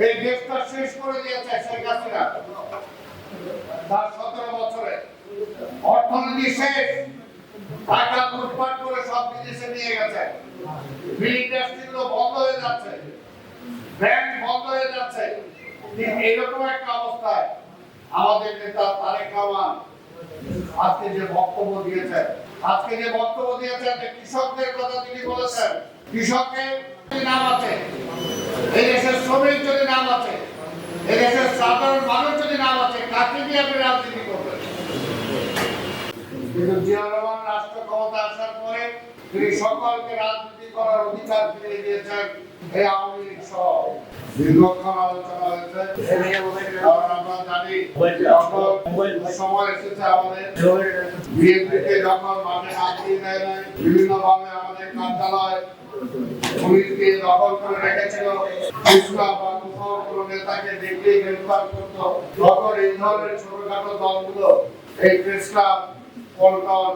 এই দেশটা শেষ করে দিয়েছে শেখ হাসিনা তার 17 বছরে। অর্থনীতি শেষ, টাকা লুটপাট করে সব বিদেশে নিয়ে গেছে, মিল ইন্ডাস্ট্রিগুলো বন্ধ হয়ে যাচ্ছে, ব্যাংক বন্ধ হয়ে যাচ্ছে। ঠিক এইরকম একটা অবস্থায় আমাদের নেতা তারেক রহমান আজকে যে বক্তব্য দিয়েছেন, যে কৃষকদের কথা তিনি বলেছেন, কৃষকের নাম আছে, এই দেশের শ্রমিক যদি নাম আছে, এই দেশের সাধারণ মানুষ যদি নাম আছে, কাকে দিয়ে আপনি রাজনীতি করবেন? কিন্তু জিয়া রহমান রাষ্ট্র ক্ষমতা আসার পরে তিনি সকলকে রাজনীতি করার অধিকার ফিরিয়ে দিয়েছেন। এই আওয়ামী লীগ সহ দীর্ঘক্ষণ আলোচনা হয়েছে, কারণ আমরা জানি সময় এসেছে আমাদের বিএনপিকে যখন মাঠে নামিয়ে দেয় নাই, বিভিন্নভাবে আমাদের কার্যালয় পুলিশকে দখল করে রেখেছিল, ইসলাম বা কোন নেতাকে দেখলেই গ্রেফতার করত, তখন এই ধরনের ছোটখাটো দলগুলো এই প্রেস ক্লাব, পল্টন,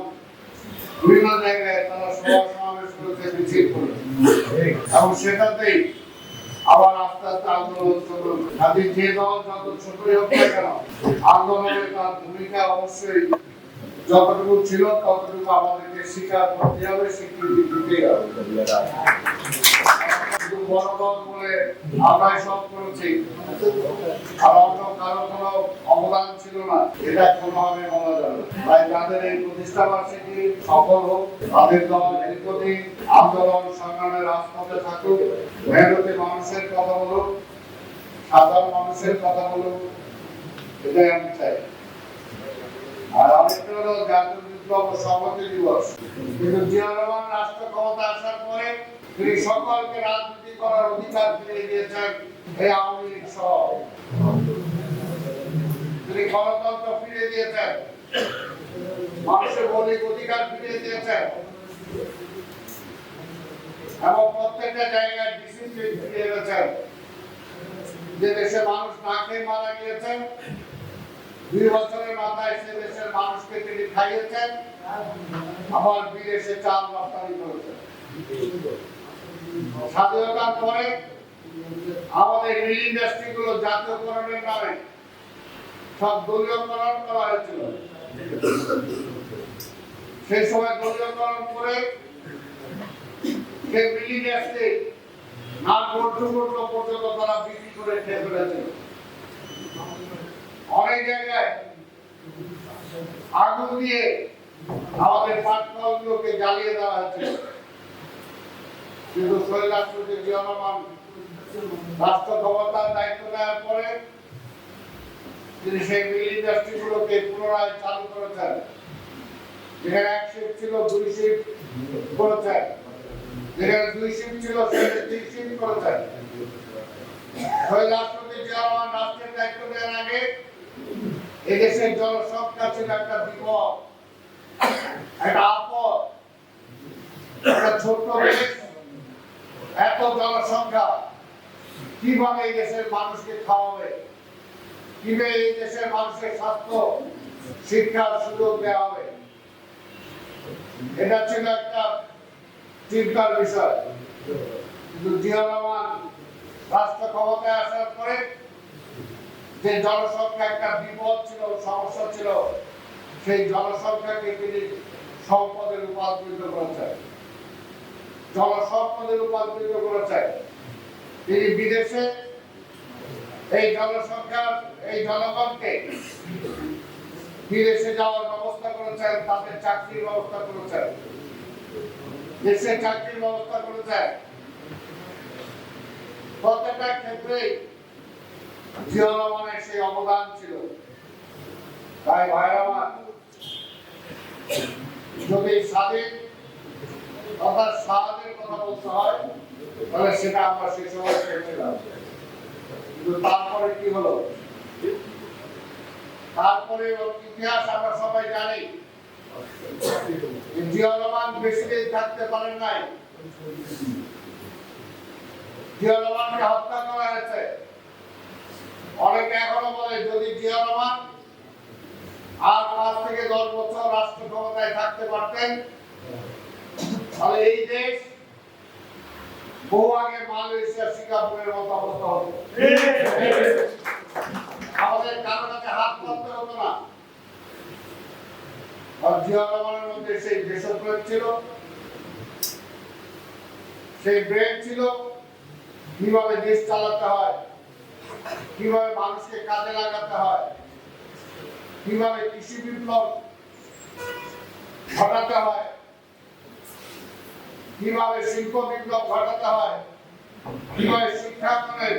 বিভিন্ন জায়গায় তারা সভা সমাবেশ করেছে, মিছিল করেছে, এবং সেটাতেই আবার আস্তে আস্তে আন্দোলন শুরু। কাজে যে দল যত ছোটই হোক না কেন, আন্দোলনে তার ভূমিকা অবশ্যই যতটুকু ছিল ততটুকু আমাদেরকে স্বীকার করতে হবে, স্বীকৃতি দিতেই হবে। বড় দল বলে আমরাই সব করেছি আর অন্য কারো কোনো অবদান ছিল না, এটা কোনোভাবে বলা যাবে না। তাই যাদের এই প্রতিষ্ঠা বার্ষিকী সফল হোক, তাদের দল দীর্ঘদিন আন্দোলন সংগ্রামের রাজপথে থাকুক, মেহনতি মানুষের কথা বলুক, সাধারণ মানুষের কথা বলুক, এটাই আমি চাই। আর আরেকটা হলো জাতীয় বিপ্লব ও সংহতি দিবস। কিন্তু জিয়া রহমান রাষ্ট্র ক্ষমতা আসার পরে তিনি সকলকে রাজনীতি করার অধিকার ফিরিয়ে দিয়েছেন। এই আওয়ামী লীগ সহ তিনি গণতন্ত্র ফিরিয়ে দিয়েছেন, মানুষের মৌলিক অধিকার ফিরিয়ে দিয়েছেন, এবং প্রত্যেকটা জায়গায় ডিসিপ্লিন ফিরিয়ে দিয়েছেন। যে দেশে মানুষ না খেয়ে মারা গিয়েছেন, 2 বছরের মাথায় সে দেশের মানুষকে তিনি খাইয়েছেন, আবার বিদেশে চাল রপ্তানি করেছেন। স্বাধীনতার পরে আমাদের মিল ইন্ডাস্ট্রি গুলো জাতীয়করণের নামে সব দলীয়করণ করা হয়েছিল। সেই সময় দলীয়করণ করে সেই মিল ইন্ডাস্ট্রি না পর্যন্ত তারা বিক্রি করে খেয়ে ফেলেছিল। অনেক জায়গায় আগুন দিয়ে আমাদের পাট কলগুলোকে জ্বালিয়ে দেওয়া হয়েছিল। কিন্তু শহীদ রাষ্ট্রপতি জিয়া রহমান রাষ্ট্র ক্ষমতার দায়িত্ব নেওয়ার পরে তিনি সেই মিল ইন্ডাস্ট্রি গুলোকে পুনরায় চালু করেছেন। যেখানে 1 শিফট ছিল 2 শিফট করেছেন, যেখানে 2 শিফট ছিল সেখানে 3 শিফট করেছেন। শহীদ রাষ্ট্রপতি জিয়া রহমান রাষ্ট্রের দায়িত্ব নেওয়ার আগে এদেশের জনসংখ্যা ছিল একটা বিপদ, একটা আপদ, একটা ছোট্ট দেশ, এত জনসংখ্যা, কিভাবে এই দেশের মানুষকে খাওয়াবে, কিভাবে এই দেশের মানুষের স্বাস্থ্য শিক্ষার সুযোগ দেওয়া হবে, এটা ছিল একটা চিন্তার বিষয়। কিন্তু জিয়া রহমান রাষ্ট্র ক্ষমতায় আসার পরে যে জনসংখ্যা একটা বিপদ ছিল, সমস্যা ছিল, সেই জনসংখ্যাকে তিনি সম্পদে রূপান্তরিত করেছেন, জনসম্পদে রূপান্তরিত করেছেন। তিনি বিদেশে এই জনসংখ্যার এই জনগণকে বিদেশে যাওয়ার ব্যবস্থা করেছেন, তাদের চাকরির ব্যবস্থা করেছেন, দেশে চাকরির ব্যবস্থা করেছেন। প্রত্যেকটা ক্ষেত্রেই জিয়া রহমানের সেই অবদান ছিল। তাই ভাইরা আমার, যদি স্বাধীন অর্থাৎ স্বাধীনের কথা বলতে হয় তাহলে সেটা আমরা সেই সময় পেয়েছিলাম। কিন্তু তারপরে কি হলো? তারপরে ইতিহাস আমরা সবাই জানি, জিয়া রহমান বেশি দিন থাকতে পারেন নাই। জিয়া রহমানকে হত্যা করা হয়েছে। অনেকে এখনো বলে যদি জিয়া রহমান আর 5 থেকে 10 বছর রাষ্ট্র ক্ষমতায় থাকতে পারতেন তাহলে এই দেশ বহু আগে মালয়েশিয়া, সিঙ্গাপুরের মতো অবস্থা হতো। জিয়া রহমানের মধ্যে সেই দেশপ্রেম ছিল, সেই ব্রেন ছিল কিভাবে দেশ চালাতে হয়, কিভাবে মানুষকে কাজে লাগাতে হয়, কিভাবে কৃষি বিপ্লব ঘটাতে হয়, কিভাবে শিল্প বিপ্লব ঘটাতে হয়, কিভাবে শিক্ষাঙ্গনের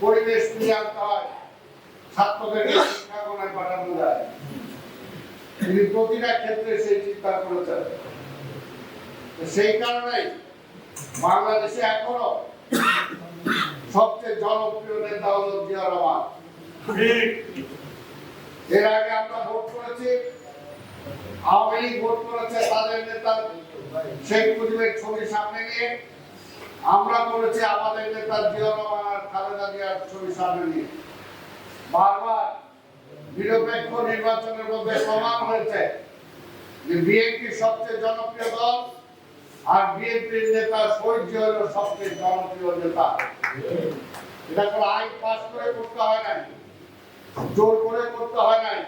পরিবেশ ফিরিয়ে আনতে হয়, ছাত্রদেরকে শিক্ষাঙ্গনে পাঠানো যায়। তিনি প্রতিটা ক্ষেত্রে সেই চিন্তা করেছেন। সেই কারণে বাংলাদেশে এখনো সবচেয়ে জনপ্রিয় নেতা হলো জিয়া রহমান। এর আগে আমরা ভোট করেছি, আওয়ামী লীগ ভোট করেছে তাদের নেতা শেখ মুজিবের ছবি সামনে নিয়ে, আমরা করেছি আমাদের নেতা জিয়া রহমান আর খালেদা জিয়ার ছবি সামনে নিয়ে। বারবার নিরপেক্ষ নির্বাচনের মধ্যে প্রমাণ হয়েছে যে বিএনপি সবচেয়ে জনপ্রিয় দল, আর বিএনপির নেতা শহীদ জিয়া হলো সবচেয়ে জনপ্রিয় নেতা। এটা কোনো আইন পাস করে করতে হয় নাই, জোর করে করতে হয় নাই।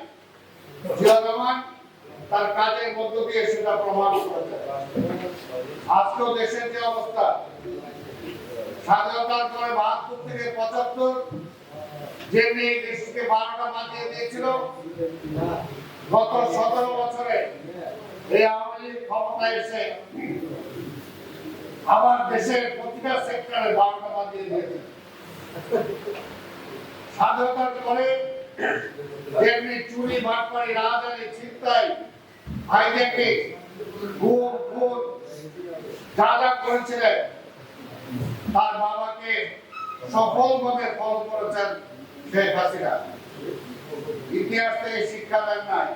জিয়া রহমান তার কাজের মধ্য দিয়ে সেটা প্রমাণ করেছে। আজকেও দেশের যে অবস্থা, স্বাধীনতার পরে ৭২ থেকে ৭৫ যেমনি দেশকে ১২টা বাজিয়ে দিয়েছিল, গত ১৭ বছরে এই আওয়ামী লীগ ক্ষমতায় এসে আবার দেশের প্রতিটা সেক্টরে ১২টা বাজিয়ে দিয়েছে। স্বাধীনতার পরে যেমনি চুরি, বাটপারি, রাজধানী, ছিনতাই, হাইজ্যাকিং, গুম, খুন যা যা করেছিলেন, তার বাবাকে সফলভাবে ফলো করেছেন শেখ হাসিনা। ইতিহাস থেকে শিক্ষা দেন নাই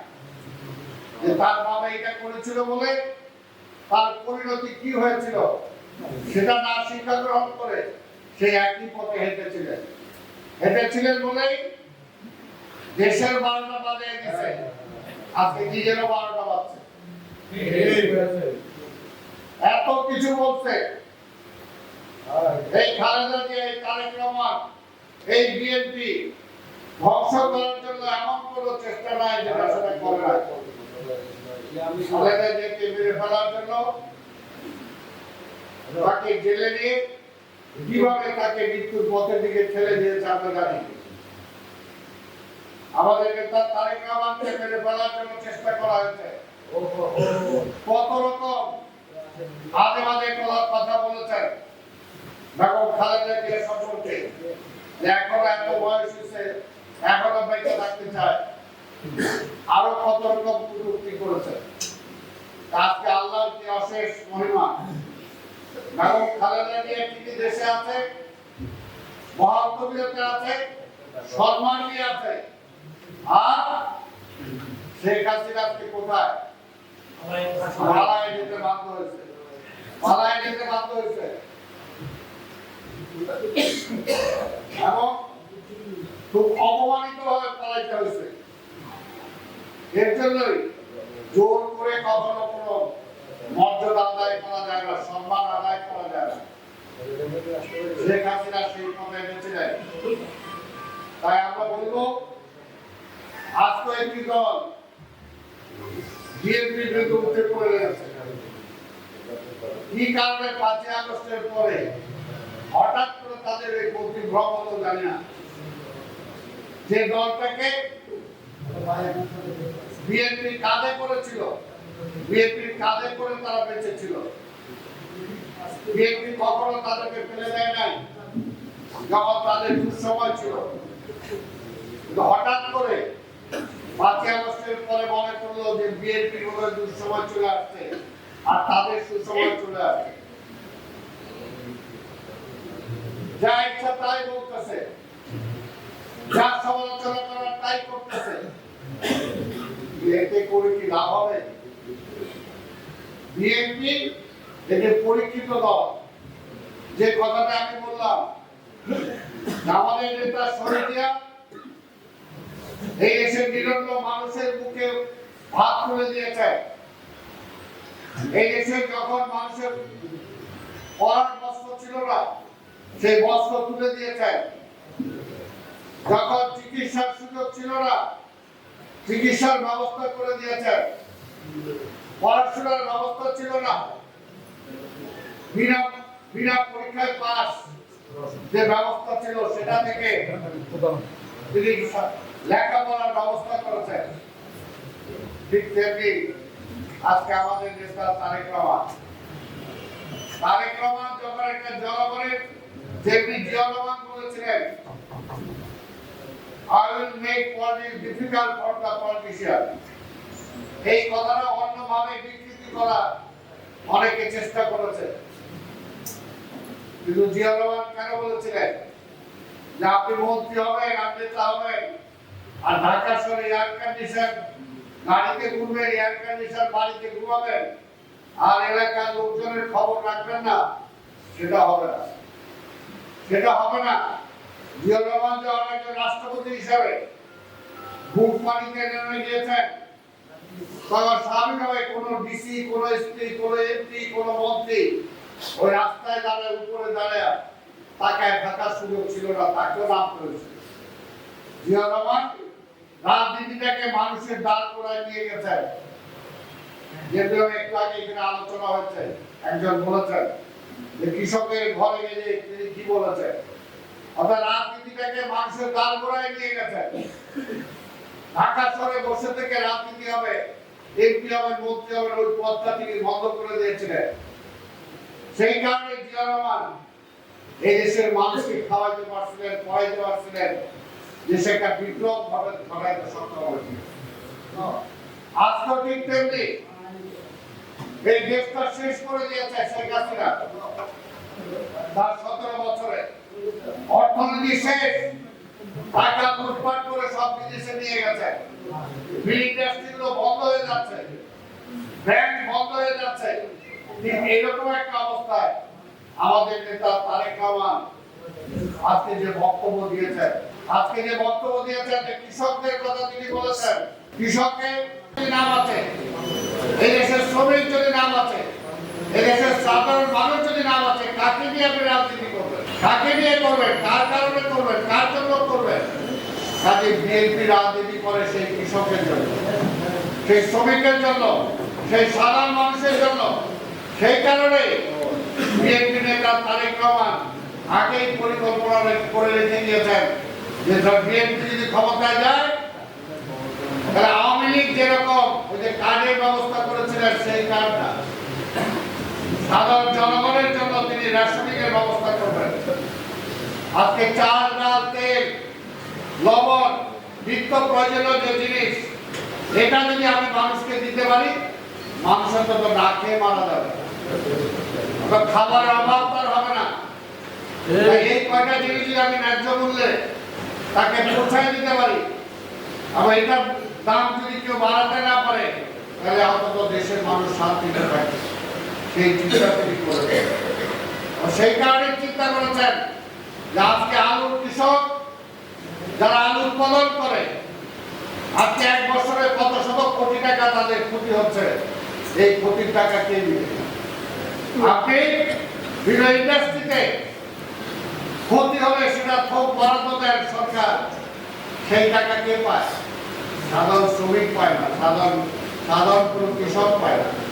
যে তার বাবা এটা করেছিল বলে তার পরিণতি কি হয়েছিল, সেটা না শিক্ষা গ্রহণ করে সেই একই পথে হেঁটেছিলেন বলেই দেশের ১২টা বাজিয়ে গেছে, আজকে নিজেরও ১২টা বাজছে। এত কিছু বলছে এই খালেদা জিয়া, এই তারেক রহমান, এই বিএনপি ধ্বংস করার জন্য এমন কোন চেষ্টা নাই যেটা সেটা করে না। খালেদা জিয়াকে মেরে ফেলার জন্য তাকে জেলে নিয়ে কিভাবে তাকে মৃত্যুর পথের দিকে ঠেলে দিয়েছে আমরা জানি। আমাদের নেতা তারেক রহমানকে মেরে ফেলার জন্য চেষ্টা করা হয়েছে। কত রকম আজে বাজে কথা বলেছেন বেগম খালেদা জিয়া সম্পর্কে, এখন এত বয়স হয়েছে এখনো বেঁচে থাকতে চায়, আরো কত রকম কটূক্তি করেছে। আজকে আল্লাহর কি অশেষ মহিমা, বেগম খালেদা জিয়া কি দেশে আছে, মহাকবিতে আছে, সম্মান নিয়ে আছে, আর শেখ হাসিনা আজকে কোথায়? পালায় যেতে বাধ্য হয়েছে, পালায় যেতে বাধ্য হয়েছে। এবং খুব অপমানিত ভাবে পালাইতে হয়েছে। এর জন্যই জোর করে কখনো কোনো মর্যাদা আদায় করা যায় না, সম্মান আদায় করা যায় না। শেখ হাসিনা সেই পথে বেঁচে যায়। তাই আমরা বলবো আজকে একটি দল বিএনপির বিরুদ্ধে উঠে পড়ে গেছে। কি কারণে ৫ই আগস্টের পরে হঠাৎ করে তাদের এই প্রতিভ্রম হলো জানি না, যে দলটাকে বিএনপি কাঁধে করেছিল, বিএনপির কাঁধে করে তারা বেঁচে ছিল। বিএনপি কখনো তাদেরকে ফেলে দেয় নাই যখন তাদের দুঃসময় ছিল। হঠাৎ করে ৫ই আগস্টের পরে মনে করলো যে বিএনপির মধ্যে দুঃসময় চলে আসছে আর তাদের সুসময় চলে আসছে। যা ইচ্ছা তাই বলতেছে, যা সমালোচনা করার তাই করতেছে। এতে করে কি লাভ হবে? বিএনপি এতে পরীক্ষিত দল। যে কথাটা আমি বললাম, আমাদের নেতা শহীদ জিয়া এই দেশের নিরন্ন মানুষের মুখে ভাত তুলে দিয়েছে। এই দেশে যখন মানুষের পরার বস্ত্র ছিল না, সেই বস্ত্র তুলে দিয়েছেন। যখন চিকিৎসার সুযোগ ছিল না, চিকিৎসার ব্যবস্থা করে দিয়েছেন। পড়াশোনার ব্যবস্থা ছিল না, বিনা বিনা পরীক্ষায় পাস যে ব্যবস্থা ছিল সেটা থেকে তিনি লেখাপড়ার ব্যবস্থা করেছেন। ঠিক তেমনি আজকে আমাদের নেতা তারেক রহমান যখন একটা জনগণের যেমনি জিয়া রহমান বলেছিলেন, I will make politics difficult for the politician. এই কথাটা অন্যভাবে বিকৃতি করা অনেকে চেষ্টা করেছে, কিন্তু জিয়া রহমান কেন বলেছিলেন যে আপনি মন্ত্রী হবেন, আপনি নেতা হবেন, আর ঢাকা শহরে এয়ার কন্ডিশন গাড়িতে ঘুরবেন, এয়ার কন্ডিশন বাড়িতে ঘুমাবেন, আর এলাকার লোকজনের খবর রাখবেন না, সেটা হবে না, সেটা হবে না। জিয়া রহমান যখন একজন রাষ্ট্রপতি হিসাবে বুক পানিতে নেমে গিয়েছেন, তখন স্বাভাবিকভাবে কোনো ডিসি, কোনো এসপি, কোনো এমপি, কোনো মন্ত্রী ওই রাস্তায় দাঁড়ায়, উপরে দাঁড়ায় তাকে থাকার সুযোগ ছিল না, তাকেও নাম করেছে। জিয়া রহমান রাজনীতিটাকে মানুষের দাঁড় করায় নিয়ে গেছেন। যেগুলো একটু আগে এখানে আলোচনা হয়েছে, একজন বলেছেন যে কৃষকের ঘরে গেলে তিনি কি বলেছেন, অর্থাৎ রাজনীতিটাকে মানুষের দাঁড় করায় নিয়ে গেছেন। ঢাকা শহরে বসে থেকে রাজনীতি হবে, এমপি হবে, মন্ত্রী হবে, ওই পদটা তিনি বন্ধ করে দিয়েছিলেন। সেই কারণে জিয়া রহমান এই দেশের মানুষকে খাওয়াইতে পারছিলেন, পড়াইতে পারছিলেন, দেশে একটা বিপ্লব ঘটাইতে সক্ষম হয়েছিল। আজকে ঠিক তেমনি এই দেশটা শেষ করে দিয়েছে শেখ হাসিনা তার 17 বছরে। অর্থনীতি শেষ, টাকা লুটপাট করে সব বিদেশে নিয়ে গেছে, মিল ইন্ডাস্ট্রিগুলো বন্ধ হয়ে যাচ্ছে, ব্যাংক বন্ধ হয়ে যাচ্ছে। এইরকম একটা অবস্থায় আমাদের নেতা তারেক রহমান আজকে যে বক্তব্য দিয়েছেন, যে কৃষকদের কথা তিনি বলেছেন, কৃষকের নাম আছে, এই দেশের শ্রমিক যদি নাম আছে, এই দেশের সাধারণ মানুষ যদি নাম আছে, কাকে নিয়ে আপনি রাজনীতি করবেন, কাকে নিয়ে করবেন, কার কারণে করবেন, কার জন্য করবেন? কাজে বিএনপি রাজনীতি করে সেই কৃষকের জন্য, সেই শ্রমিকের জন্য, সেই সাধারণ মানুষের জন্য। সেই কারণে বিএনপি নেতা তারেক রহমান আগেই পরিকল্পনা করে রেখে দিয়েছেন যে বিএনপি যদি ক্ষমতায় যায়, তাহলে আওয়ামী লীগ যেরকম ওই যে কার্ডের ব্যবস্থা করেছিলেন, সেই কার্ডটা সাধারণ জনগণের জন্য তিনি রেশনিংয়ের ব্যবস্থা করবেন। আজকে চাল, ডাল, তেল, লবণ, নিত্য প্রয়োজনীয় যে জিনিস, এটা যদি আমি মানুষকে দিতে পারি, মানুষের তো না খেয়ে মারা যাবে, খাবারের অভাব তার হবে না। এই কয়টা জিনিস যদি আমি ন্যায্য মূল্যে তাকে পৌঁছায় দিতে পারি, আবার এটার দাম যদি কেউ বাড়াতে না পারে, তাহলে অন্তত দেশের মানুষ শান্তিতে থাকে। সেই চিন্তা তিনি করেছেন, সেই কারণে চিন্তা করেছেন যে আজকে আলুর কৃষক যারা আলু উৎপাদন করে, আজকে 1 বছরে কত শত কোটি টাকা তাদের ক্ষতি হচ্ছে, এই ক্ষতির টাকা কে দিবে? আপনি বিভিন্ন ইন্ডাস্ট্রিতে ক্ষতি হলে সেটা থোক বরাদ্দ দেন সরকার, সেই টাকা কে পায়? সাধারণ শ্রমিক পায় না, সাধারণ কোনো কৃষক পায় না।